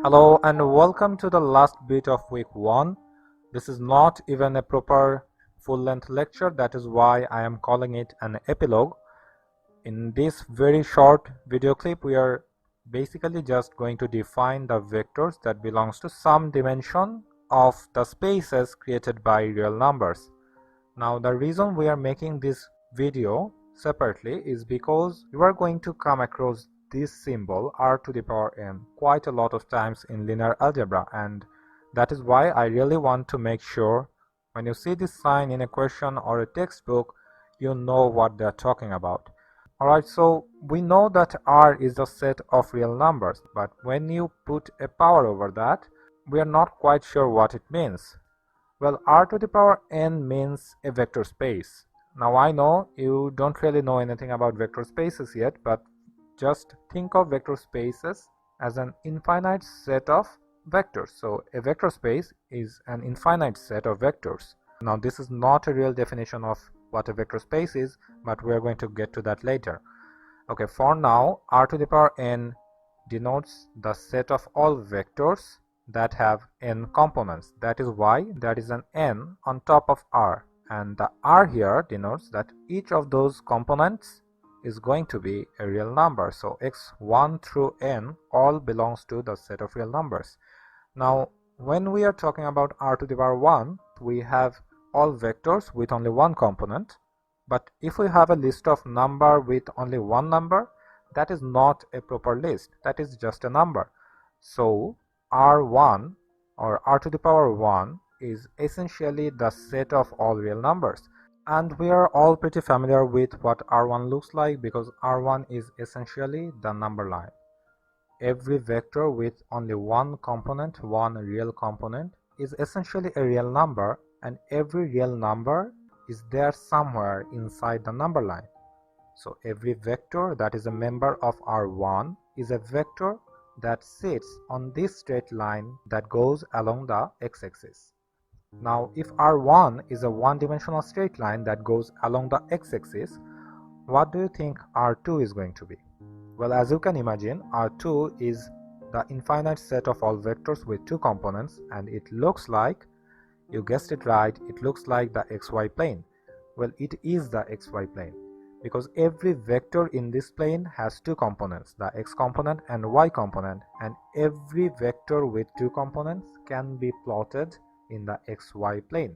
Hello and welcome to the last bit of week 1. This is not even a proper full-length lecture, that is why I am calling it an epilogue. In this very short video clip, we are basically just going to define the vectors that belongs to some dimension of the spaces created by real numbers. Now the reason we are making this video separately is because you are going to come across this symbol r to the power n quite a lot of times in linear algebra, and that is why I really want to make sure when you see this sign in a question or a textbook, you know what they are talking about. Alright, so we know that r is a set of real numbers, but when you put a power over that, we are not quite sure what it means. Well, r to the power n means a vector space. Now I know you don't really know anything about vector spaces yet, but just think of vector spaces as an infinite set of vectors. So a vector space is an infinite set of vectors. Now this is not a real definition of what a vector space is, but we are going to get to that later. Okay, for now, r to the power n denotes the set of all vectors that have n components. That is why there is an n on top of r, and the r here denotes that each of those components is going to be a real number. So x1 through n all belongs to the set of real numbers. Now when we are talking about r to the power 1, we have all vectors with only one component, but if we have a list of number with only one number, that is not a proper list, that is just a number. So r1 or r to the power 1 is essentially the set of all real numbers. And we are all pretty familiar with what r1 looks like, because r1 is essentially the number line. Every vector with only one component, one real component, is essentially a real number, and every real number is there somewhere inside the number line. So every vector that is a member of r1 is a vector that sits on this straight line that goes along the x-axis. Now if r1 is a one-dimensional straight line that goes along the x-axis, what do you think r2 is going to be? Well, as you can imagine, r2 is the infinite set of all vectors with two components, and it looks like, you guessed it right, it looks like the xy plane. Well, it is the xy plane, because every vector in this plane has two components, the x component and y component, and every vector with two components can be plotted in the xy plane.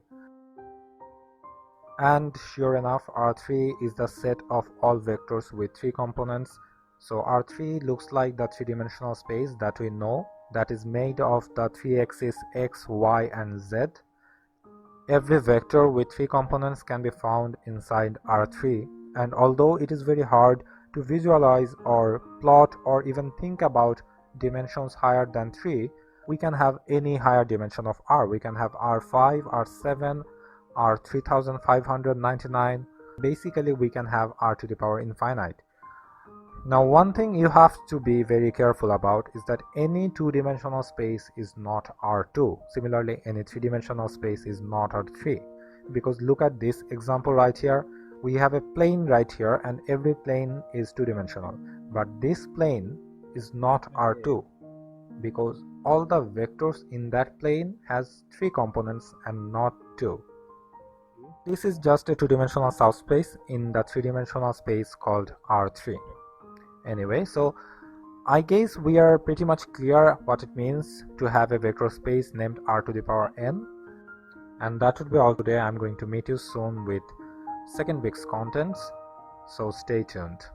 And sure enough, r3 is the set of all vectors with three components. So r3 looks like the three-dimensional space that we know, that is made of the three axes x, y and z. Every vector with three components can be found inside r3, and although it is very hard to visualize or plot or even think about dimensions higher than 3, we can have any higher dimension of r. We can have r5, r7, r3599. Basically, we can have r to the power infinite. Now, one thing you have to be very careful about is that any two-dimensional space is not r2. Similarly, any three-dimensional space is not r3. Because look at this example right here. We have a plane right here, and every plane is two-dimensional. But this plane is not r2, because all the vectors in that plane has three components and not two. This is just a two-dimensional subspace in the three-dimensional space called R3. Anyway, so I guess we are pretty much clear what it means to have a vector space named r to the power n. And that would be all today. I'm going to meet you soon with second week's contents, so stay tuned.